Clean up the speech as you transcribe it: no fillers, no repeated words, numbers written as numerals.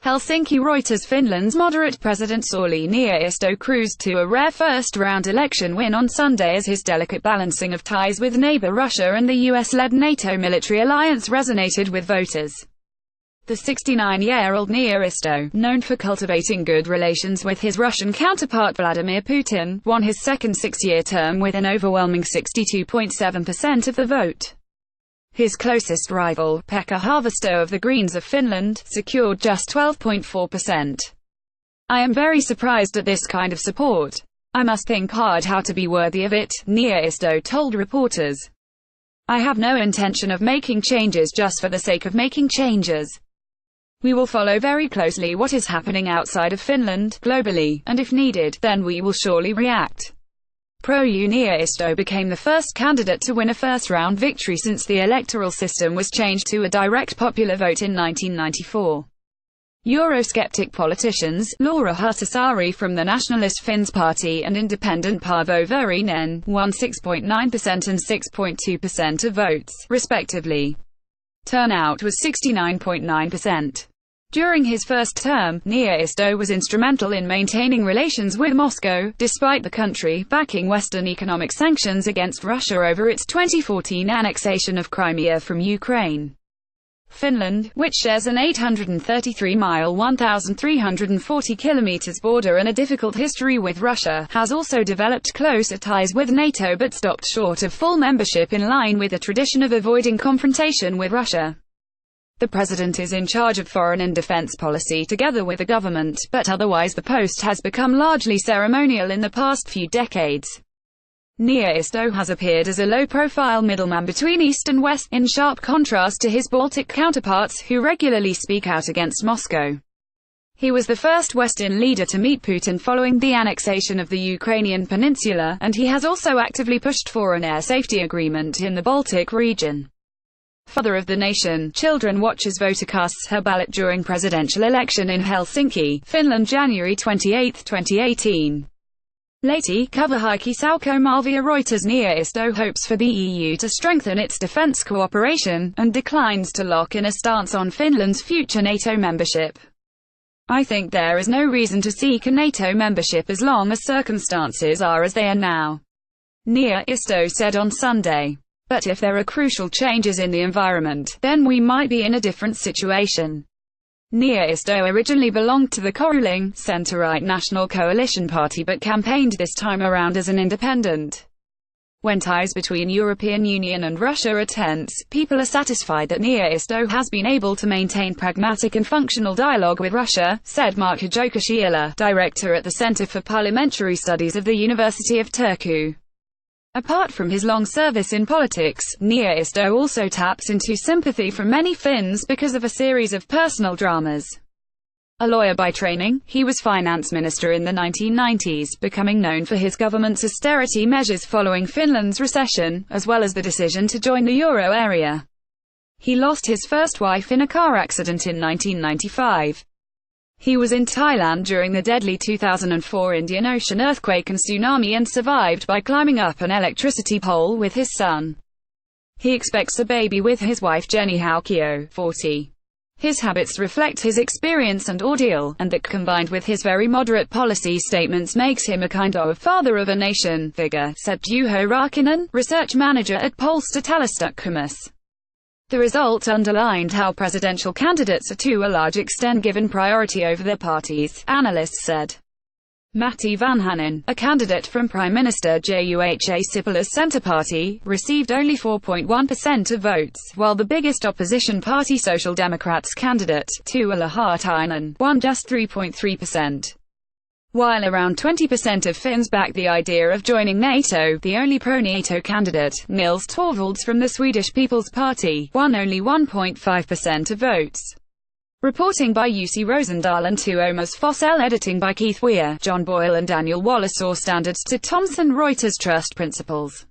Helsinki. Reuters. Finland's moderate President Sauli Niinisto cruised to a rare first-round election win on Sunday as his delicate balancing of ties with neighbor Russia and the US-led NATO military alliance resonated with voters. The 69-year-old Niinisto, known for cultivating good relations with his Russian counterpart Vladimir Putin, won his second six-year term with an overwhelming 62.7% of the vote. His closest rival, Pekka Haavisto of the Greens of Finland, secured just 12.4%. "I am very surprised at this kind of support. I must think hard how to be worthy of it," Niinisto told reporters. "I have no intention of making changes just for the sake of making changes. We will follow very closely what is happening outside of Finland, globally, and if needed, then we will surely react." Niinisto became the first candidate to win a first-round victory since the electoral system was changed to a direct popular vote in 1994. Eurosceptic politicians, Laura Huhtasaari from the Nationalist Finns Party and independent Paavo Väyrynen, won 6.9% and 6.2% of votes, respectively. Turnout was 69.9%. During his first term, Niinisto was instrumental in maintaining relations with Moscow, despite the country backing Western economic sanctions against Russia over its 2014 annexation of Crimea from Ukraine. Finland, which shares an 833-mile (1,340 kilometers) border and a difficult history with Russia, has also developed closer ties with NATO but stopped short of full membership in line with a tradition of avoiding confrontation with Russia. The president is in charge of foreign and defense policy together with the government, but otherwise the post has become largely ceremonial in the past few decades. Niinisto has appeared as a low-profile middleman between East and West, in sharp contrast to his Baltic counterparts, who regularly speak out against Moscow. He was the first Western leader to meet Putin following the annexation of the Ukrainian peninsula, and he has also actively pushed for an air safety agreement in the Baltic region. Father of the nation, Children Watch's voter casts her ballot during presidential election in Helsinki, Finland, January 28, 2018. Lehti Kuvaheikki Sauko Malvia. Reuters. Niinisto hopes for the EU to strengthen its defense cooperation, and declines to lock in a stance on Finland's future NATO membership. "I think there is no reason to seek a NATO membership as long as circumstances are as they are now," Niinisto said on Sunday. "But if there are crucial changes in the environment, then we might be in a different situation." Niinisto originally belonged to the co-ruling, centre-right National Coalition Party but campaigned this time around as an independent. When ties between European Union and Russia are tense, people are satisfied that Niinisto has been able to maintain pragmatic and functional dialogue with Russia, said Markku Jokashiala, director at the Centre for Parliamentary Studies of the University of Turku. Apart from his long service in politics, Niinisto also taps into sympathy from many Finns because of a series of personal dramas. A lawyer by training, he was finance minister in the 1990s, becoming known for his government's austerity measures following Finland's recession, as well as the decision to join the euro area. He lost his first wife in a car accident in 1995. He was in Thailand during the deadly 2004 Indian Ocean earthquake and tsunami and survived by climbing up an electricity pole with his son. He expects a baby with his wife Jenny Haukio, 40. His habits reflect his experience and ordeal, and that combined with his very moderate policy statements makes him a kind of father of a nation figure, said Juho Rakinen, research manager at Pollster Taloustutkimus. The result underlined how presidential candidates are to a large extent given priority over their parties, analysts said. Matti Vanhanen, a candidate from Prime Minister Juha Sipilä's Centre Party, received only 4.1% of votes, while the biggest opposition party Social Democrats candidate, Tuula Haatainen, won just 3.3%. While around 20% of Finns backed the idea of joining NATO, the only pro-NATO candidate, Nils Torvalds from the Swedish People's Party, won only 1.5% of votes. Reporting by Jussi Rosendahl and Tuomas Fossell. Editing by Keith Weir, John Boyle and Daniel Wallace. Source: Standards to Thomson Reuters. Trust Principles.